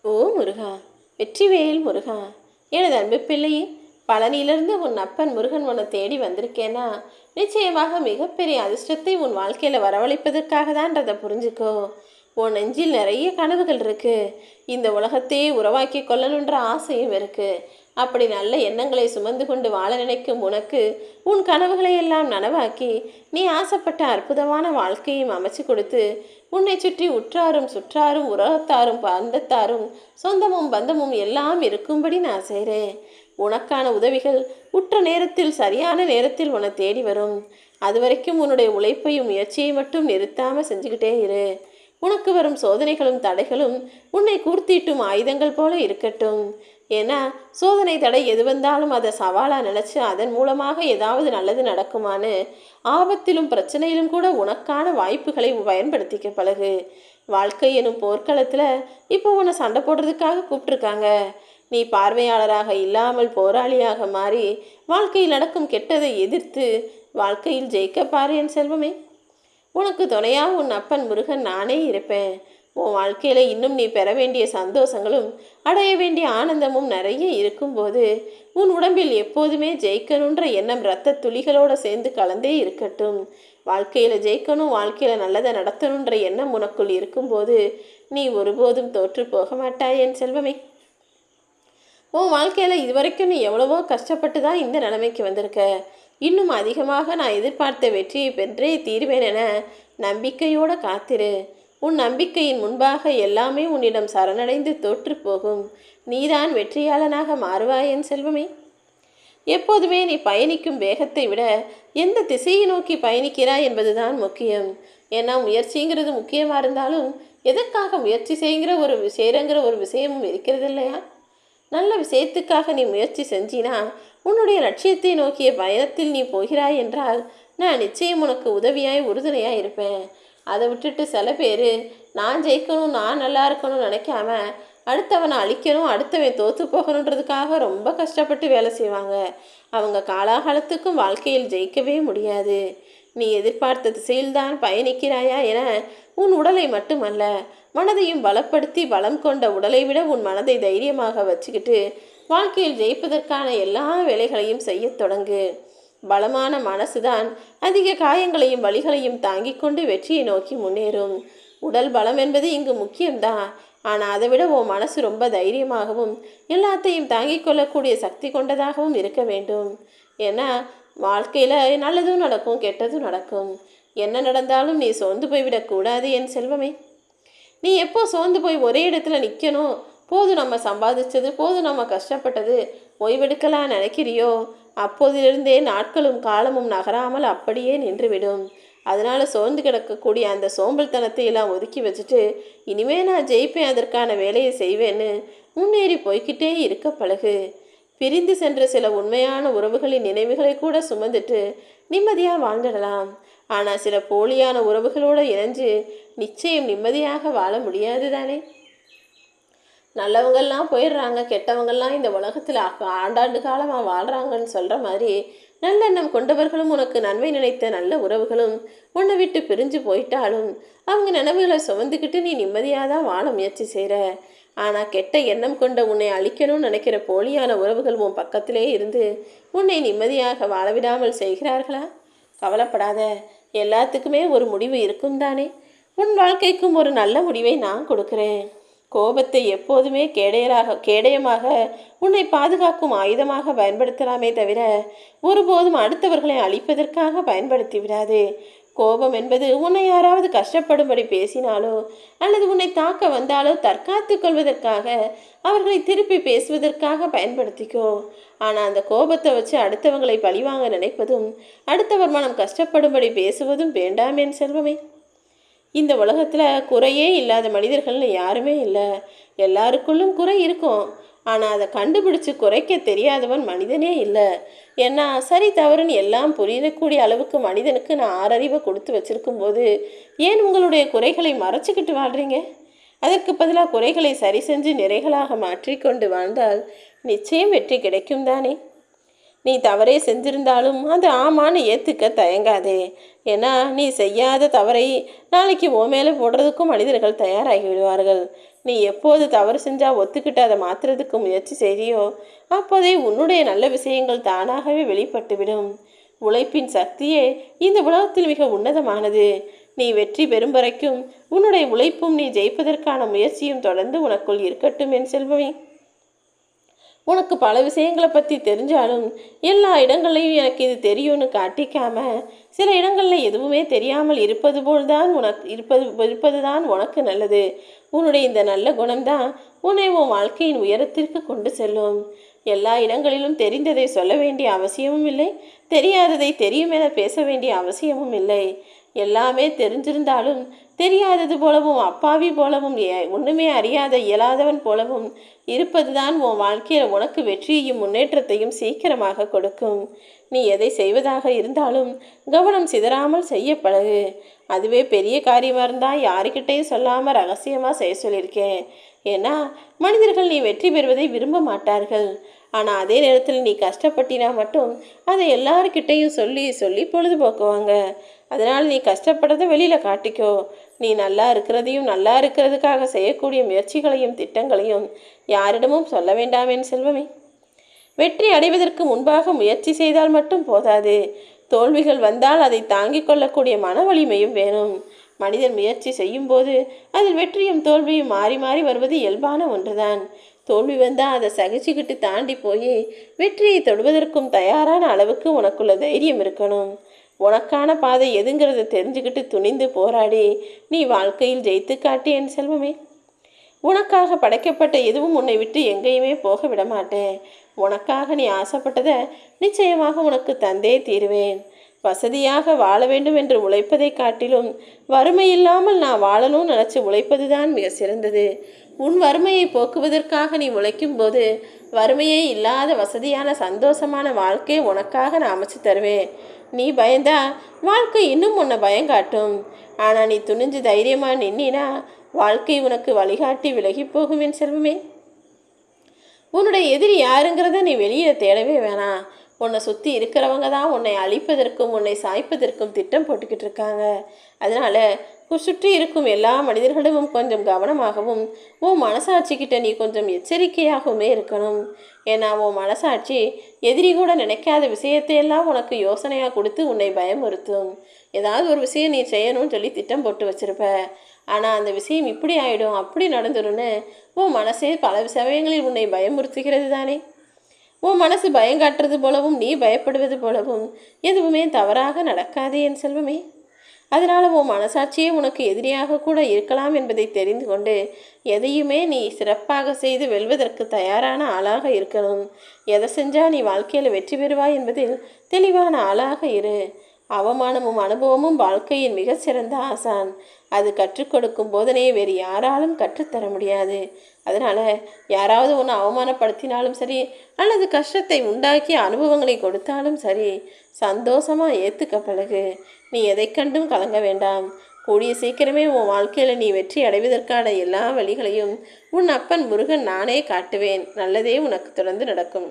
ஓ முருகா, வெற்றிவேல் முருகா, எனது அன்பு பிள்ளையே, பழனியிலிருந்து உன் அப்பன் முருகன் உன்னை தேடி வந்திருக்கேனா, நிச்சயமாக மிகப்பெரிய அதிர்ஷ்டத்தை உன் வாழ்க்கையில் வரவழைப்பதற்காக தான்றதை புரிஞ்சுக்கோ. உன் நெஞ்சில் நிறைய கனவுகள் இருக்கு. இந்த உலகத்தையே உருவாக்கி கொள்ளணுன்ற ஆசையும் இருக்கு. அப்படி நல்ல எண்ணங்களை சுமந்து கொண்டு வாழ நினைக்கும் உனக்கு உன் கனவுகளை எல்லாம் நனவாக்கி நீ ஆசைப்பட்ட அற்புதமான வாழ்க்கையும் அமைச்சு கொடுத்து உன்னை சுற்றி உற்றாரும் சுற்றாரும் உலகத்தாரும் பந்தத்தாரும் சொந்தமும் பந்தமும் எல்லாம் இருக்கும்படி நான் செய்கிறேன். உனக்கான உதவிகள் உற்ற நேரத்தில் சரியான நேரத்தில் உன்னை தேடி வரும். அது வரைக்கும் உன்னுடைய உழைப்பையும் முயற்சியை மட்டும் நிறுத்தாமல் செஞ்சுக்கிட்டே இரு. உனக்கு வரும் சோதனைகளும் தடைகளும் உன்னை கூர்த்திட்டும் ஆயுதங்கள் போல இருக்கட்டும். ஏன்னா சோதனை தடை எது வந்தாலும் அதை சவாலாக நினச்சி அதன் மூலமாக ஏதாவது நல்லது நடக்குமான்னு ஆபத்திலும் பிரச்சனையிலும் கூட உனக்கான வாய்ப்புகளை பயன்படுத்திக்க பழகு. வாழ்க்கை எனும் போர்க்களத்தில் இப்போ உன்னை சண்டை போடுறதுக்காக கூப்பிட்ருக்காங்க. நீ பார்வையாளராக இல்லாமல் போராளியாக மாறி வாழ்க்கையில் நடக்கும் கெட்டதை எதிர்த்து வாழ்க்கையில் ஜெயிக்க பாரு என் செல்வமே. உனக்கு துணையாக உன் அப்பன் முருகன் நானே இருப்பேன். உன் வாழ்க்கையில் இன்னும் நீ பெற வேண்டிய சந்தோஷங்களும் அடைய வேண்டிய ஆனந்தமும் நிறைய இருக்கும்போது உன் உடம்பில் எப்போதுமே ஜெயிக்கணுன்ற எண்ணம் இரத்த துளிகளோடு சேர்ந்து கலந்தே இருக்கட்டும். வாழ்க்கையில் ஜெயிக்கணும், வாழ்க்கையில் நல்லதை நடத்தணுன்ற எண்ணம் உனக்குள் இருக்கும்போது நீ ஒருபோதும் தோற்று போக மாட்டாய் என் செல்வமே. உன் வாழ்க்கையில் இதுவரைக்கும் நீ எவ்வளவோ கஷ்டப்பட்டு தான் இந்த நிலைமைக்கு வந்திருக்க. இன்னும் அதிகமாக நான் எதிர்பார்த்த வெற்றியை பெற்றே தீர்வேன் என நம்பிக்கையோடு காத்திரு. உன் நம்பிக்கையின் முன்பாக எல்லாமே உன்னிடம் சரணடைந்து தோற்று போகும். நீதான் வெற்றியாளனாக மாறுவாய் என் செல்வமே. எப்போதுமே நீ பயணிக்கும் வேகத்தை விட எந்த திசையை நோக்கி பயணிக்கிறாய் என்பதுதான் முக்கியம். ஏன்னா முயற்சிங்கிறது முக்கியமாக இருந்தாலும் எதற்காக முயற்சி செய்கிற ஒரு விஷயமும் இருக்கிறது இல்லையா? நல்ல விஷயத்துக்காக நீ முயற்சி செஞ்சினா உன்னுடைய லட்சியத்தை நோக்கிய பயணத்தில் நீ போகிறாய் என்றால் நான் நிச்சயம் உனக்கு உதவியாய் உறுதுணையாக இருப்பேன். அதை விட்டுட்டு சில பேர் நான் ஜெயிக்கணும், நான் நல்லா இருக்கணும்னு நினைக்காம அடுத்தவனை அழிக்கணும், அடுத்தவன் தோற்று போகணுன்றதுக்காக ரொம்ப கஷ்டப்பட்டு வேலை செய்வாங்க. அவங்க காலாகாலத்துக்கும் வாழ்க்கையில் ஜெயிக்கவே முடியாது. நீ எதிர்பார்த்த திசையில்தான் பயணிக்கிறாயா என உன் உடலை மட்டுமல்ல மனதையும் பலப்படுத்தி பலம் கொண்ட உடலை விட உன் மனதை தைரியமாக வச்சுக்கிட்டு வாழ்க்கையில் ஜெயிப்பதற்கான எல்லா வேலைகளையும் செய்ய தொடங்கு. பலமான மனசுதான் அதிக காயங்களையும் வலிகளையும் தாங்கி கொண்டு வெற்றியை நோக்கி முன்னேறும். உடல் பலம் என்பது இங்கு முக்கியம்தான். ஆனால் அதை விட உன் மனசு ரொம்ப தைரியமாகவும் எல்லாத்தையும் தாங்கிக் கொள்ளக்கூடிய சக்தி கொண்டதாகவும் இருக்க வேண்டும். ஏன்னா வாழ்க்கையில் நல்லதும் நடக்கும், கெட்டதும் நடக்கும். என்ன நடந்தாலும் நீ சோர்ந்து போய்விடக்கூடாது என் செல்வமே. நீ எப்போ சோர்ந்து போய் ஒரே இடத்துல நிற்கணும், போதும் நம்ம சம்பாதிச்சது, போதும் நம்ம கஷ்டப்பட்டது, ஓய்வெடுக்கலாம் நினைக்கிறியோ அப்போதிலிருந்தே நாட்களும் காலமும் நகராமல் அப்படியே நின்றுவிடும். அதனால் சோர்ந்து கிடக்கக்கூடிய அந்த சோம்பல்தனத்தை எல்லாம் ஒதுக்கி வச்சுட்டு இனிமே நான் ஜெயிப்பேன், அதற்கான வேலையை செய்வேன்னு முன்னேறி போய்கிட்டே இருக்க பழகு. பிரிந்து சென்ற சில உண்மையான உறவுகளின் நினைவுகளை கூட சுமந்துட்டு நிம்மதியாக வாழ்ந்துடலாம். ஆனால் சில போலியான உறவுகளோடு இணைஞ்சு நிச்சயம் நிம்மதியாக வாழ முடியாது தானே. நல்லவங்கள்லாம் போயிடுறாங்க, கெட்டவங்கள்லாம் இந்த உலகத்தில் ஆண்டாண்டு காலமாக வாழ்கிறாங்கன்னு சொல்கிற மாதிரி நல்லெண்ணம் கொண்டவர்களும் உனக்கு நன்மை நினைத்த நல்ல உறவுகளும் உன்னை விட்டு பிரிஞ்சு போயிட்டாலும் அவங்க நினைவுகளை சுமந்துக்கிட்டு நீ நிம்மதியாக தான் வாழ முயற்சி செய்கிற. ஆனால் கெட்ட எண்ணம் கொண்ட உன்னை அழிக்கணும்னு நினைக்கிற போலியான உறவுகள் உன் பக்கத்திலே இருந்து உன்னை நிம்மதியாக வாழவிடாமல் செய்கிறார்களா? கவலைப்படாத, எல்லாத்துக்குமே ஒரு முடிவு இருக்கும் தானே. உன் வாழ்க்கைக்கும் ஒரு நல்ல முடிவை நான் கொடுக்குறேன். கோபத்தை எப்போதுமே கேடயமாக உன்னை பாதுகாக்கும் ஆயுதமாக பயன்படுத்தலாமே தவிர ஒருபோதும் அடுத்தவர்களை அழிப்பதற்காக பயன்படுத்தி விடாதே. கோபம் என்பது உன்னை யாராவது கஷ்டப்படும்படி பேசினாலோ அல்லது உன்னை தாக்க வந்தாலோ தற்காத்து கொள்வதற்காக அவர்களை திருப்பி பேசுவதற்காக பயன்படுத்திக்கோ. ஆனால் அந்த கோபத்தை வச்சு அடுத்தவங்களை பழிவாங்க நினைப்பதும் அடுத்தவர் மனம் கஷ்டப்படும்படி பேசுவதும் வேண்டாம் என் செல்வமே. இந்த உலகத்தில் குறையே இல்லாத மனிதர்கள்னு யாருமே இல்லை. எல்லாருக்குள்ளும் குறை இருக்கும். ஆனால் அதை கண்டுபிடிச்சு குறைக்க தெரியாதவன் மனிதனே இல்லை. ஏன்னா சரி தவறுன்னு எல்லாம் புரியக்கூடிய அளவுக்கு மனிதனுக்கு நான் 6 அறிவை கொடுத்து வச்சிருக்கும் போது ஏன் உங்களுடைய குறைகளை மறைச்சிக்கிட்டு வாழ்கிறீங்க? அதற்கு பதிலாக குறைகளை சரி செஞ்சு நிறைகளாக மாற்றிக்கொண்டு வாழ்ந்தால் நிச்சயம் வெற்றி கிடைக்கும் தானே. நீ தவறே செஞ்சிருந்தாலும் அது ஆமான்னு ஏற்றுக்க தயங்காதே. ஏன்னா நீ செய்யாத தவறை நாளைக்கு ஓ மேலே போடுறதுக்கும் மனிதர்கள் தயாராகி விடுவார்கள். நீ எப்போது தவறு செஞ்சால் ஒத்துக்கிட்டு அதை மாற்றுறதுக்கு முயற்சி செய்கிறியோ அப்போதே உன்னுடைய நல்ல விஷயங்கள் தானாகவே வெளிப்பட்டுவிடும். உழைப்பின் சக்தியே இந்த உலகத்தில் மிக உன்னதமானது. நீ வெற்றி பெறும் வரைக்கும் உன்னுடைய உழைப்பும் நீ ஜெயிப்பதற்கான முயற்சியும் தொடர்ந்து உனக்குள் இருக்கட்டும் என் செல்வமே. உனக்கு பல விஷயங்களை பற்றி தெரிஞ்சாலும் எல்லா இடங்கள்லையும் எனக்கு இது தெரியும்னு காட்டிக்காம சில இடங்களில் எதுவுமே தெரியாமல் இருப்பது போல்தான் இருப்பது தான் உனக்கு நல்லது. உன்னுடைய இந்த நல்ல குணம்தான் உன்னை உன் வாழ்க்கையின் உயரத்திற்கு கொண்டு செல்லும். எல்லா இடங்களிலும் தெரிந்ததை சொல்ல வேண்டிய அவசியமும் இல்லை, தெரியாததை தெரியும் என பேச வேண்டிய அவசியமும் இல்லை. எல்லாமே தெரிஞ்சிருந்தாலும் தெரியாதது போலவும் அப்பாவி போலவும் ஒன்றுமே அறியாத இயலாதவன் போலவும் இருப்பதுதான் உன் வாழ்க்கையில் உனக்கு வெற்றியையும் முன்னேற்றத்தையும் சீக்கிரமாக கொடுக்கும். நீ எதை செய்வதாக இருந்தாலும் கவனம் சிதறாமல் செய்ய பழகு. அதுவே பெரிய காரியமாக இருந்தால் யாருக்கிட்டையும் சொல்லாமல் ரகசியமாக செய்ய சொல்லியிருக்கேன். ஏன்னா மனிதர்கள் நீ வெற்றி பெறுவதை விரும்ப மாட்டார்கள். ஆனால் அதே நேரத்தில் நீ கஷ்டப்பட்டினா மட்டும் அதை எல்லாருக்கிட்டையும் சொல்லி சொல்லி பொழுதுபோக்குவாங்க. அதனால் நீ கஷ்டப்படுறத வெளியில் காட்டிக்கோ. நீ நல்லா இருக்கிறதையும் நல்லா இருக்கிறதுக்காக செய்யக்கூடிய முயற்சிகளையும் திட்டங்களையும் யாரிடமும் சொல்ல வேண்டாம் என் செல்வமே. வெற்றி அடைவதற்கு முன்பாக முயற்சி செய்தால் மட்டும் போதாது, தோல்விகள் வந்தால் அதை தாங்கிக் கொள்ளக்கூடிய மன வலிமையும் வேணும். மனிதன் முயற்சி செய்யும் போது அதில் வெற்றியும் தோல்வியும் மாறி மாறி வருவது இயல்பான ஒன்றுதான். தோல்வி வந்தால் அதை சகிச்சுக்கிட்டு தாண்டி போய் வெற்றியை தொடுவதற்கும் தயாரான அளவுக்கு உனக்குள்ள தைரியம் இருக்கணும். உனக்கான பாதை எதுங்கிறத தெரிஞ்சுக்கிட்டு துணிந்து போராடி நீ வாழ்க்கையில் ஜெயித்து காட்டி என் செல்வமே. உனக்காக படைக்கப்பட்ட எதுவும் உன்னை விட்டு எங்கேயுமே போக விட மாட்டேன். உனக்காக நீ ஆசைப்பட்டதை நிச்சயமாக உனக்கு தந்தே தீருவேன். வசதியாக வாழ வேண்டும் என்று உழைப்பதை காட்டிலும் வறுமை இல்லாமல் நான் வாழணும்னு நினச்சி உழைப்பது தான் மிக சிறந்தது. உன் வறுமையை போக்குவதற்காக நீ உழைக்கும் போது வறுமையே இல்லாத வசதியான சந்தோஷமான வாழ்க்கையை உனக்காக நான் அமைச்சு தருவேன். நீ பயந்தா வாழ்க்கை இன்னும் உன்னை பயங்காட்டும். ஆனால் நீ துணிஞ்சு தைரியமாக நின்னா வாழ்க்கை உனக்கு வழிகாட்டி விலகி போகும் என் செல்வமே. உன்னுடைய எதிரி யாருங்கிறத நீ வெளியே தேடவே வேணாம். உன்னை சுற்றி இருக்கிறவங்க தான் உன்னை அழிப்பதற்கும் உன்னை சாய்ப்பதற்கும் திட்டம் போட்டுக்கிட்டு இருக்காங்க. அதனால் சுற்றி இருக்கும் எல்லா மனிதர்களிடமும் கொஞ்சம் கவனமாகவும் உன் மனசாட்சிக்கிட்ட நீ கொஞ்சம் எச்சரிக்கையாகவுமே இருக்கணும். ஏன்னா உன் மனசாட்சி எதிரி கூட நினைக்காத விஷயத்தையெல்லாம் உனக்கு யோசனையாக கொடுத்து உன்னை பயமுறுத்தும். ஏதாவது ஒரு விஷயம் நீ செய்யணும்னு சொல்லி திட்டம் போட்டு வச்சிருப்ப. ஆனால் அந்த விஷயம் இப்படி ஆகிடும் அப்படி நடந்துடும்னு உன் மனசே பல சமயங்களில் உன்னை பயமுறுத்துகிறது தானே. உன் மனசு பயங்காட்டுறது போலவும் நீ பயப்படுவது போலவும் எதுவுமே தவறாக நடக்காது என் செல்வமே. அதனால் உன் மனசாட்சியே உனக்கு எதிரியாக கூட இருக்கலாம் என்பதை தெரிந்து கொண்டு எதையுமே நீ சிறப்பாக செய்து வெல்வதற்கு தயாரான ஆளாக இருக்கணும். எதை செஞ்சால் நீ வாழ்க்கையில் வெற்றி பெறுவாய் என்பதில் தெளிவான ஆளாக இரு. அவமானமும் அனுபவமும் வாழ்க்கையின் மிக சிறந்த ஆசான். அது கற்றுக் கொடுக்கும் போதனையை வேறு யாராலும் கற்றுத்தர முடியாது. அதனால் யாராவது ஒன்று அவமானப்படுத்தினாலும் சரி அல்லது கஷ்டத்தை உண்டாக்கி அனுபவங்களை கொடுத்தாலும் சரி சந்தோஷமாக ஏற்றுக்க பழகு. நீ எதை கண்டும் கலங்க வேண்டாம். கூடிய சீக்கிரமே உன் வாழ்க்கையில் நீ வெற்றி அடைவதற்கான எல்லா வழிகளையும் உன் அப்பன் முருகன் நானே காட்டுவேன். நல்லதே உனக்கு தொடர்ந்து நடக்கும்.